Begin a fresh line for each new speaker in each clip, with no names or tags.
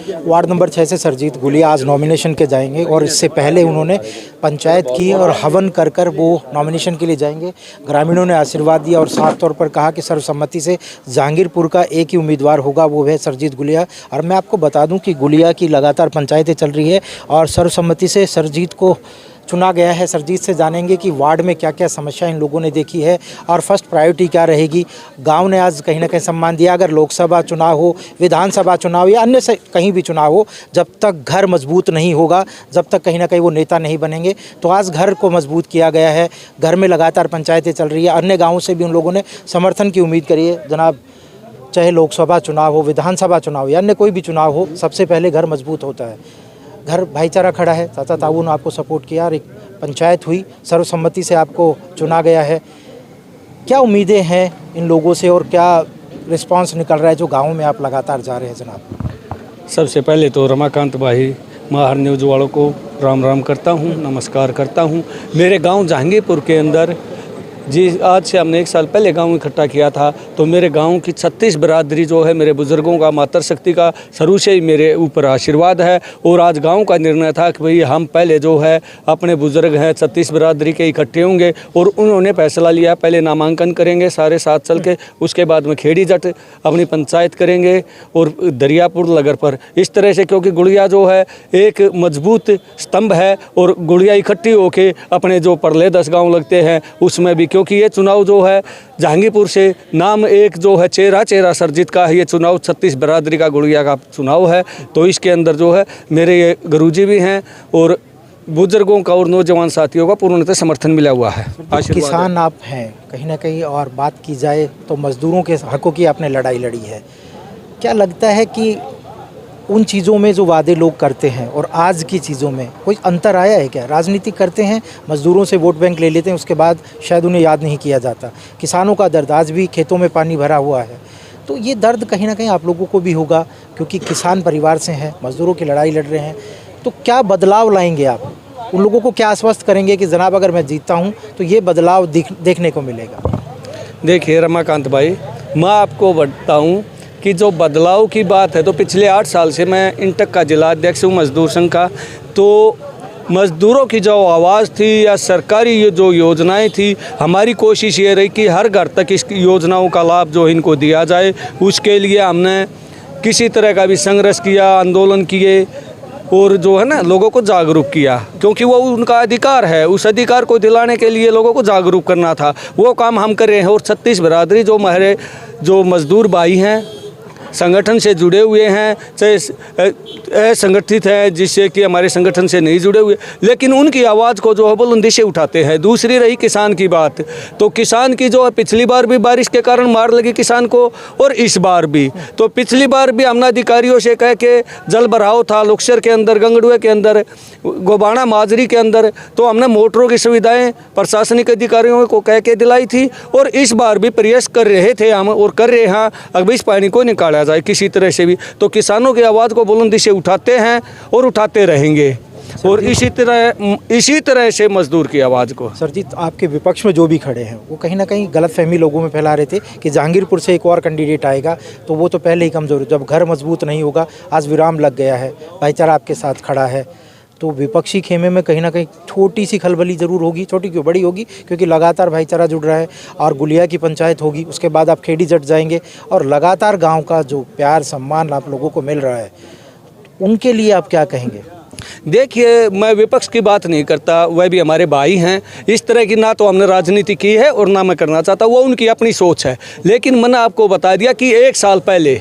Ward number 6 से सरजीत गुलिया आज nomination के जाएंगे और इससे पहले उन्होंने पंचायत की और हवन कर कर वो नॉमिनेशन के लिए जाएंगे। ग्रामीणों ने आशीर्वाद दिया और साफ तौर पर कहा कि सर्वसम्मति से जहांगीरपुर का एक ही उम्मीदवार होगा, वो है सरजीत गुलिया। और मैं आपको बता दूं कि गुलिया की लगातार पंचायतें चल रही है और सर्वसम्मति से सरजीत को चुना गया है। सरजीत से जानेंगे कि वार्ड में क्या क्या समस्या इन लोगों ने देखी है और फर्स्ट प्रायोरिटी क्या रहेगी। गांव ने आज कहीं ना कहीं सम्मान दिया। अगर लोकसभा चुनाव हो, विधानसभा चुनाव या अन्य से कहीं भी चुनाव हो, जब तक घर मजबूत नहीं होगा, जब तक कहीं ना कहीं वो नेता नहीं बनेंगे, तो आज घर को मजबूत किया गया है। घर में लगातार पंचायतें चल रही है। अन्य गाँवों से भी उन लोगों ने समर्थन की उम्मीद करी है। जनाब, चाहे लोकसभा चुनाव हो, विधानसभा चुनाव या अन्य कोई भी चुनाव हो, सबसे पहले घर मजबूत होता है। घर भाईचारा खड़ा है। चाचा ताऊ ने आपको सपोर्ट किया और एक पंचायत हुई, सर्वसम्मति से आपको चुना गया है। क्या उम्मीदें हैं इन लोगों से और क्या रिस्पांस निकल रहा है जो गाँव में आप लगातार जा रहे हैं जनाब?
सबसे पहले तो रमाकांत भाई महार न्यूज़ वालों को राम राम करता हूँ, नमस्कार करता हूँ। मेरे गांव जहांगीरपुर के अंदर जी आज से हमने 1 साल पहले गांव इकट्ठा किया था, तो मेरे गांव की 36 बरादरी जो है, मेरे बुज़ुर्गों का, मातृशक्ति का शुरू से ही मेरे ऊपर आशीर्वाद है। और आज गांव का निर्णय था कि भाई हम पहले जो है अपने बुज़ुर्ग हैं 36 बरादरी के इकट्ठे होंगे और उन्होंने फैसला लिया पहले नामांकन करेंगे सारे साथ चल के, उसके बाद में खेड़ी जट अपनी पंचायत करेंगे और दरियापुर लगर पर इस तरह से, क्योंकि गुड़िया जो है एक मजबूत स्तंभ है और गुड़िया इकट्ठी होके अपने जो परले 10 गाँव लगते हैं उसमें भी, क्योंकि ये चुनाव जो है जहांगीरपुर से नाम एक जो है चेहरा सरजीत का है, ये चुनाव 36 बरादरी का गुड़िया का चुनाव है। तो इसके अंदर जो है मेरे ये गुरुजी भी हैं और बुजुर्गों का और नौजवान साथियों का पूर्णतः समर्थन मिला हुआ है।
किसान आप हैं कहीं ना कहीं, और बात की जाए तो मजदूरों के हकों की आपने लड़ाई लड़ी है। क्या लगता है कि उन चीज़ों में जो वादे लोग करते हैं और आज की चीज़ों में कोई अंतर आया है क्या? राजनीति करते हैं, मज़दूरों से वोट बैंक ले लेते हैं, उसके बाद शायद उन्हें याद नहीं किया जाता। किसानों का दर्द, आज भी खेतों में पानी भरा हुआ है, तो ये दर्द कहीं ना कहीं आप लोगों को भी होगा क्योंकि किसान परिवार से हैं, मज़दूरों की लड़ाई लड़ रहे हैं। तो क्या बदलाव लाएंगे आप? उन लोगों को क्या आश्वस्त करेंगे कि जनाब अगर मैं जीतता हूँ तो ये बदलाव देखने को मिलेगा?
देखिए रमाकांत भाई, मैं आपको बताऊँ कि जो बदलाव की बात है, तो पिछले 8 साल से मैं इंटक का जिला अध्यक्ष हूँ मजदूर संघ का। तो मज़दूरों की जो आवाज़ थी या सरकारी ये जो योजनाएं थी, हमारी कोशिश ये रही कि हर घर तक इस योजनाओं का लाभ जो इनको दिया जाए। उसके लिए हमने किसी तरह का भी संघर्ष किया, आंदोलन किए और जो है ना लोगों को जागरूक किया, क्योंकि वो उनका अधिकार है। उस अधिकार को दिलाने के लिए लोगों को जागरूक करना था, वो काम हम कर रहे हैं। और 36 बरादरी जो हमारे जो मज़दूर भाई हैं, संगठन से जुड़े हुए हैं, चाहे संगठित हैं जिससे कि हमारे संगठन से नहीं जुड़े हुए, लेकिन उनकी आवाज़ को जो है बुलंदी से उठाते हैं। दूसरी रही किसान की बात, तो किसान की जो है पिछली बार भी बारिश के कारण मार लगी किसान को और इस बार भी। तो पिछली बार भी हमने अधिकारियों से कह के जल भराव था लोकसर के अंदर, गंगड़ुए के अंदर, गोबाना माजरी के अंदर, तो हमने मोटरों की सुविधाएँ प्रशासनिक अधिकारियों को कह के दिलाई थी। और इस बार भी प्रयास कर रहे थे हम और कर रहे हैं, अब इस पानी को निकाला जाए किसी तरह से भी। तो किसानों की आवाज़ को बुलंदी से उठाते हैं और उठाते रहेंगे, और इसी तरह से मजदूर की आवाज़ को।
सरजीत, आपके विपक्ष में जो भी खड़े हैं वो कहीं ना कहीं गलतफहमी लोगों में फैला रहे थे कि जहांगीरपुर से एक और कैंडिडेट आएगा, तो वो तो पहले ही कमज़ोर है। जब घर मजबूत नहीं होगा, आज विराम लग गया है, भाईचारा आपके साथ खड़ा है, तो विपक्षी खेमे में कहीं ना कहीं छोटी सी खलबली ज़रूर होगी। छोटी क्यों, बड़ी होगी, क्योंकि लगातार भाईचारा जुड़ रहा है। और गुलिया की पंचायत होगी, उसके बाद आप खेड़ी जट जाएंगे और लगातार गांव का जो प्यार सम्मान आप लोगों को मिल रहा है, उनके लिए आप क्या कहेंगे?
देखिए, मैं विपक्ष की बात नहीं करता, वह भी हमारे भाई हैं। इस तरह की ना तो हमने राजनीति की है और ना मैं करना चाहता, वो उनकी अपनी सोच है। लेकिन मैंने आपको बता दिया कि 1 साल पहले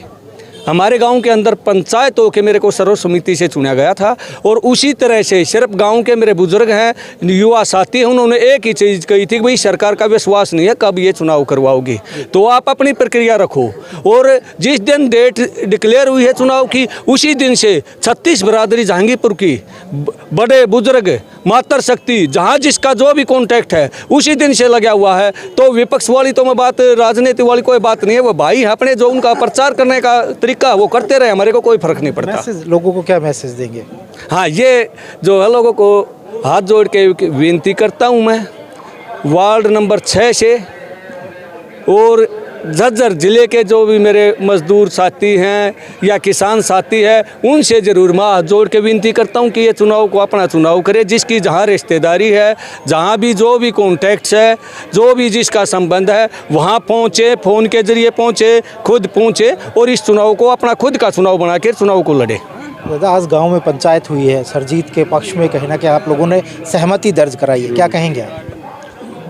हमारे गांव के अंदर पंचायत होकर मेरे को सर्वसम्मति से चुना गया था। और उसी तरह से सिर्फ गांव के मेरे बुजुर्ग हैं, युवा साथी हैं, उन्होंने एक ही चीज़ कही थी कि भाई सरकार का विश्वास नहीं है, कब ये चुनाव करवाओगी, तो आप अपनी प्रक्रिया रखो। और जिस दिन डेट डिक्लेयर हुई है चुनाव की, उसी दिन से 36 बरादरी जहांगीरपुर की बड़े बुजुर्ग, मातृशक्ति, जहाँ जिसका जो भी कॉन्टैक्ट है उसी दिन से लगा हुआ है। तो विपक्ष वाली तो मैं बात, राजनीति वाली कोई बात नहीं है। वो भाई अपने जो उनका प्रचार करने का तरीका वो करते रहे, हमारे को कोई फर्क नहीं पड़ता।
मैसेज लोगों को क्या मैसेज देंगे?
हाँ, ये जो है लोगों को हाथ जोड़ के विनती करता हूँ मैं वार्ड नंबर 6 से और झज्जर ज़िले के जो भी मेरे मज़दूर साथी हैं या किसान साथी हैं, उनसे ज़रूर मैं हाथ जोड़ के विनती करता हूं कि ये चुनाव को अपना चुनाव करे, जिसकी जहां रिश्तेदारी है, जहां भी जो भी कॉन्टैक्ट्स है, जो भी जिसका संबंध है, वहां पहुंचे, फ़ोन के ज़रिए पहुंचे, खुद पहुंचे और इस चुनाव को अपना खुद का चुनाव बना के चुनाव को लड़े।
दादा, आज गांव में पंचायत हुई है, सरजीत के पक्ष में कहीं ना कहीं आप लोगों ने सहमति दर्ज कराई है, क्या कहेंगे आप?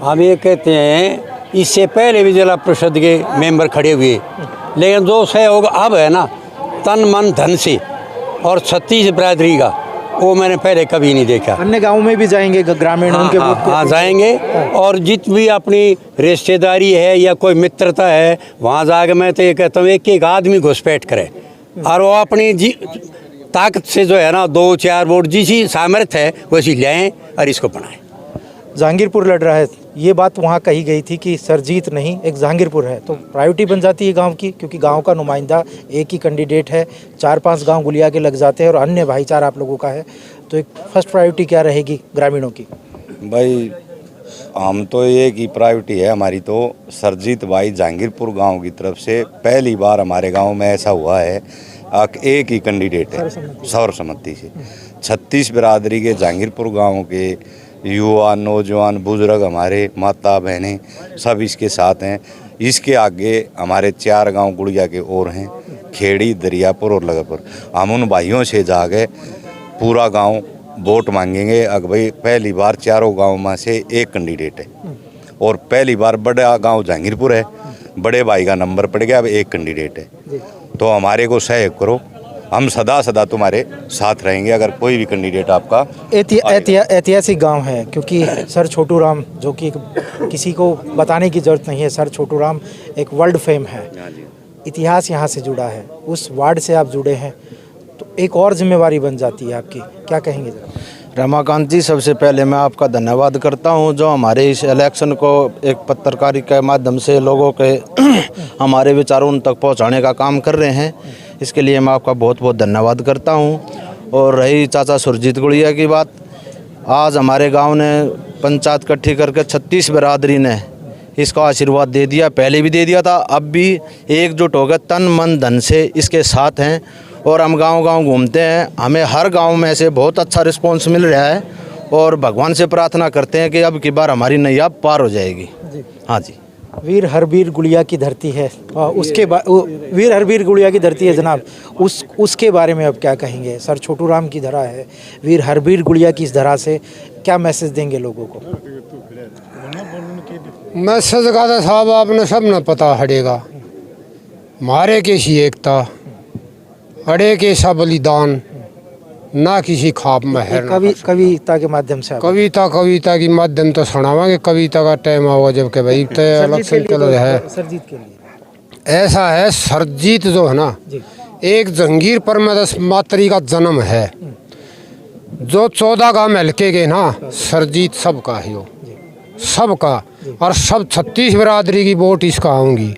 हम ये कहते हैं, इससे पहले भी जिला परिषद के मेंबर खड़े हुए, लेकिन जो सहयोग अब है ना तन मन धन से और 36 बिरादरी का, वो मैंने पहले कभी नहीं देखा।
अन्य गाँव में भी जाएंगे ग्रामीण उनके वोट को?
हाँ जाएंगे, और जित भी अपनी रिश्तेदारी है या कोई मित्रता है, वहाँ जाकर मैं तो ये कहता हूँ एक एक आदमी घुसपैठ करे और वो अपनी ताकत से जो है ना 2-4 वोट जिसी सामर्थ्य है वैसी लें और इसको बनाएं।
जहांगीरपुर लड़ रहा है, ये बात वहाँ कही गई थी कि सरजीत नहीं एक जहांगीरपुर है, तो प्रायोरिटी बन जाती है गांव की, क्योंकि गांव का नुमाइंदा एक ही कैंडिडेट है, 4-5 गांव गुलिया के लग जाते हैं और अन्य भाईचारा आप लोगों का है, तो एक फर्स्ट प्रायोरिटी क्या रहेगी ग्रामीणों की?
भाई हम तो एक ही प्रायोरिटी है हमारी, तो सरजीत भाई जहांगीरपुर गांव की तरफ से पहली बार हमारे गांव में ऐसा हुआ है, एक ही कैंडिडेट है सर्वसम्मति से। 36 बिरादरी के जहांगीरपुर गांव के युवा, नौजवान, बुजुर्ग, हमारे माता बहनें सब इसके साथ हैं। इसके आगे हमारे 4 गांव गुड़िया के और हैं, खेड़ी, दरियापुर और लगापुर। हम उन भाइयों से जाके पूरा गांव वोट मांगेंगे। अगर भाई पहली बार चारों गांव में से एक कैंडिडेट है और पहली बार बड़ा गांव जहांगीरपुर है, बड़े भाई का नंबर पड़ गया, अब एक कैंडिडेट है, तो हमारे को सहयोग करो, हम सदा सदा तुम्हारे साथ रहेंगे अगर कोई भी कैंडिडेट आपका।
ऐतिहासिक गांव है, क्योंकि सर छोटू राम, जो कि किसी को बताने की ज़रूरत नहीं है, सर छोटू राम एक वर्ल्ड फेम है, इतिहास यहाँ से जुड़ा है, उस वार्ड से आप जुड़े हैं, तो एक और जिम्मेवारी बन जाती है आपकी, क्या कहेंगे?
रमाकांत जी, सबसे पहले मैं आपका धन्यवाद करता हूं, जो हमारे इस इलेक्शन को एक पत्रकारी के माध्यम से लोगों के हमारे विचारों उन तक पहुंचाने का काम कर रहे हैं, इसके लिए मैं आपका बहुत बहुत धन्यवाद करता हूं। और रही चाचा सुरजीत गुड़िया की बात, आज हमारे गांव ने पंचायत इकट्ठी करके 36 बिरादरी ने इसका आशीर्वाद दे दिया, पहले भी दे दिया था, अब भी एकजुट होकर तन मन धन से इसके साथ हैं और हम गांव-गांव घूमते हैं, हमें हर गांव में से बहुत अच्छा रिस्पांस मिल रहा है और भगवान से प्रार्थना करते हैं कि अब की बार हमारी नैया पार हो जाएगी। हाँ जी।
वीर हरबीर गुड़िया की धरती है, उसके वीर हरबीर गुड़िया की धरती है जनाब, उसके बारे में अब क्या कहेंगे? सर छोटू राम की धरा है, वीर हरबीर गुड़िया की इस धरा से क्या मैसेज देंगे लोगों को?
मैसेज का तो साहब आपने सब न पता हटेगा, मारे के सी एकता, अड़े के सा बलिदान, ना किसी खाप में है।
कविता के माध्यम से
कविता की माध्यम तो सुनावांगे, कविता का टाइम होगा जब के भाई तय इलेक्शन चल रहा है।
सरजीत के लिए
ऐसा है, सरजीत जो है ना एक जहांगीरपुर में 10 मातरी का जन्म है, जो 14 गाँव हल्के के ना सरजीत सबका है, वो सबका, और सब 36 बिरादरी की वोट इसका आऊँगी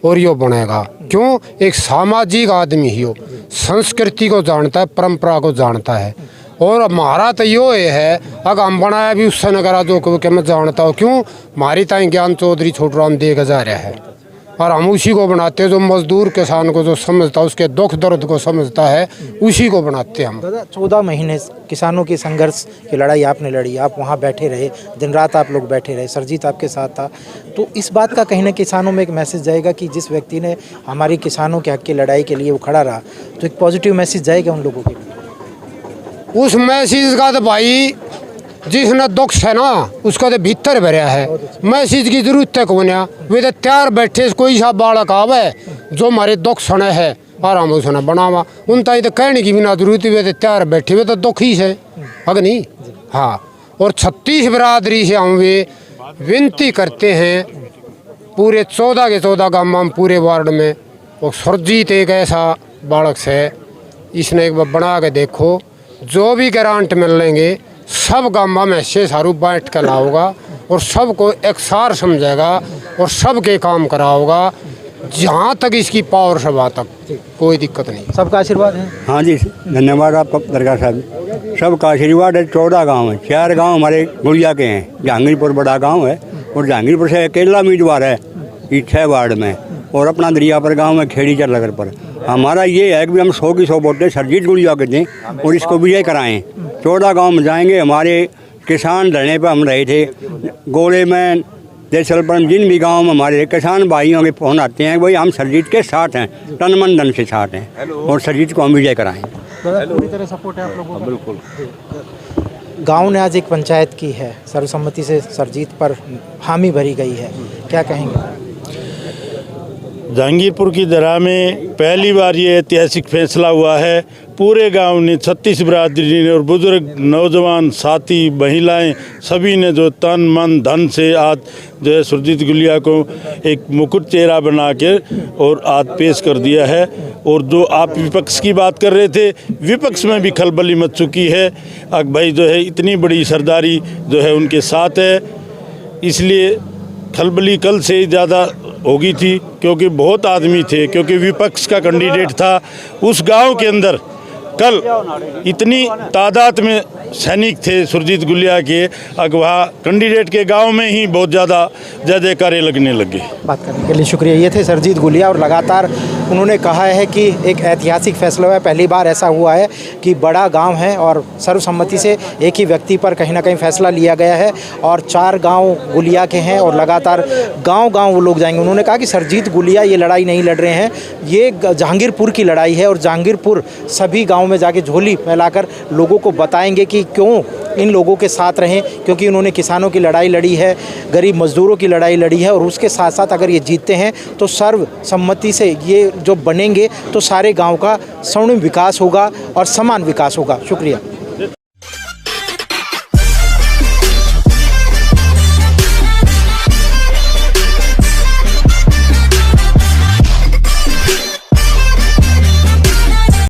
और यो बनेगा। क्यों? एक सामाजिक आदमी ही हो, संस्कृति को जानता है, परंपरा को जानता है, और हमारा तो यो है अगर हम बनाया भी उससे नगरा जो कि मैं जानता हूँ। क्यों? हमारी ताई ज्ञान चौधरी छोटू राम देगा जा रहा है और हम उसी को बनाते हैं, जो मजदूर किसान को जो समझता है, उसके दुख दर्द को समझता है, उसी को बनाते हैं हम।
दादा, 14 महीने किसानों की संघर्ष की लड़ाई आपने लड़ी, आप वहाँ बैठे रहे, दिन रात आप लोग बैठे रहे, सरजीत आपके साथ था, तो इस बात का कहीं ना किसानों में एक मैसेज जाएगा कि जिस व्यक्ति ने हमारी किसानों के हक की लड़ाई के लिए वो खड़ा रहा, तो एक पॉजिटिव मैसेज जाएगा उन लोगों के लिए?
उस मैसेज का तो भाई जिसने दुख है ना उसका तो भीतर भरया है, मैसेज की जरूरत है कौन है? वे तो तैयार बैठे, कोई सा बालक आवे जो हमारे दुख सुने है आराम उसने बनावा, उन ताई तो कहने की बिना जरूरत, वे तो तैयार बैठे, वे तो दुख ही है अगर नहीं। हाँ, और 36 बिरादरी से हम वे विनती करते हैं पूरे 14 के 14 गाँव में, पूरे वार्ड में, और सुरजीत एक ऐसा बालक है, इसने एक बार बना के देखो, जो भी ग्रांट मिल लेंगे सब गाँव में से सारू बैठ कर लाओगा और सबको एक सार समझेगा और सबके काम कराओगा, जहाँ तक इसकी पावर सभा तक कोई दिक्कत नहीं।
सबका आशीर्वाद है।
हाँ जी, धन्यवाद आपका दरगाह साहब, सबका आशीर्वाद है। 14 गाँव है, 4 गाँव हमारे गुड़िया के हैं, जहांगीरपुर बड़ा गाँव है और जहांगीरपुर से अकेला उम्मीदवार है इस 6 वार्ड में, और अपना दरियापुर गांव में खेड़ी चरलगर पर। हमारा ये है कि हम 100 की 100 वोटें सरजीत गुलिया को दें और इसको विजय कराएं। 14 गांव में जाएंगे। हमारे किसान धरने पर हम रहे थे, गोले में, देसलपुर, जिन भी गांव में हमारे किसान भाइयों के फोन आते हैं, वही हम सरजीत के साथ हैं, तन मन धन से साथ हैं और सरजीत को हम विजय कराएं।
पूरी तरह सपोर्ट है आप लोगों का? बिल्कुल। गांव ने आज एक पंचायत की है, सर्वसम्मति से सरजीत पर हामी भरी गई है, क्या कहेंगे?
जहांगीरपुर की दरा में पहली बार ये ऐतिहासिक फैसला हुआ है। पूरे गांव ने, 36 बिरादरी ने और बुजुर्ग, नौजवान, साथी, महिलाएं, सभी ने जो तन मन धन से आज जो है सुरजीत गुलिया को एक मुकुट चेहरा बना के और आज पेश कर दिया है। और जो आप विपक्ष की बात कर रहे थे, विपक्ष में भी खलबली मच चुकी है। अब भाई जो है इतनी बड़ी सरदारी जो है उनके साथ है, इसलिए खलबली कल से ज़्यादा होगी थी, क्योंकि बहुत आदमी थे, क्योंकि विपक्ष का कैंडिडेट था। उस गांव के अंदर कल इतनी तादाद में सैनिक थे सुरजीत गुलिया के, अगवा कैंडिडेट के गांव में ही बहुत ज़्यादा जय जयकारे लगने लगे।
बात करने के लिए शुक्रिया। ये थे सरजीत गुलिया और लगातार उन्होंने कहा है कि एक ऐतिहासिक फैसला है, पहली बार ऐसा हुआ है कि बड़ा गांव है और सर्वसम्मति से एक ही व्यक्ति पर कहीं ना कहीं फैसला लिया गया है और 4 गांव गुलिया के हैं और लगातार गांव-गांव वो लोग जाएंगे। उन्होंने कहा कि सरजीत गुलिया ये लड़ाई नहीं लड़ रहे हैं, ये जहांगीरपुर की लड़ाई है और जहांगीरपुर सभी गाँव में जाके झोली फैलाकर लोगों को बताएंगे कि क्यों इन लोगों के साथ रहें, क्योंकि उन्होंने किसानों की लड़ाई लड़ी है, गरीब मजदूरों की लड़ाई लड़ी है और उसके साथ साथ अगर ये जीतते हैं तो सर्वसम्मति से ये जो बनेंगे तो सारे गांव का स्वर्णिम विकास होगा और समान विकास होगा। शुक्रिया।